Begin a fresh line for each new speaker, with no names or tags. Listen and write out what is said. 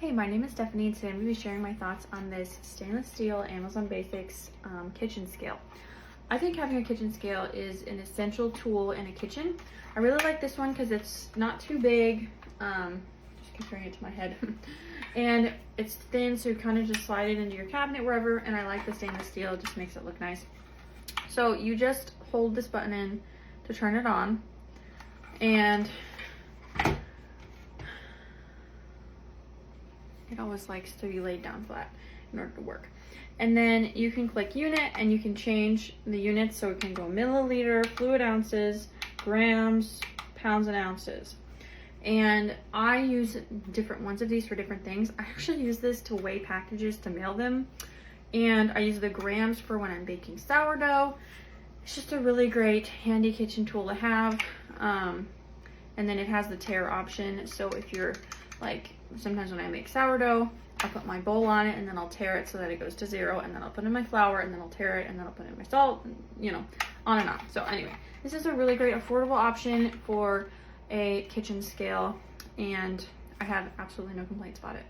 Hey, my name is Stephanie, and today I'm going to be sharing my thoughts on this stainless steel Amazon Basics kitchen scale. I think having a kitchen scale is an essential tool in a kitchen. I really like this one because it's not too big, just comparing it to my head, and it's thin, so you kind of just slide it into your cabinet wherever, and I like the stainless steel. It just makes it look nice. So you just hold this button in to turn it on, and it always likes to be laid down flat in order to work. And then you can click unit and you can change the units, so it can go milliliter, fluid ounces, grams, pounds and ounces. And I use different ones of these for different things. I actually use this to weigh packages to mail them. And I use the grams for when I'm baking sourdough. It's just a really great handy kitchen tool to have. And then it has the tare option. So if you're like, sometimes when I make sourdough, I'll put my bowl on it and then I'll tare it so that it goes to 0, and then I'll put in my flour and then I'll tare it and then I'll put in my salt, and, you know, on and on. So anyway, this is a really great affordable option for a kitchen scale, and I have absolutely no complaints about it.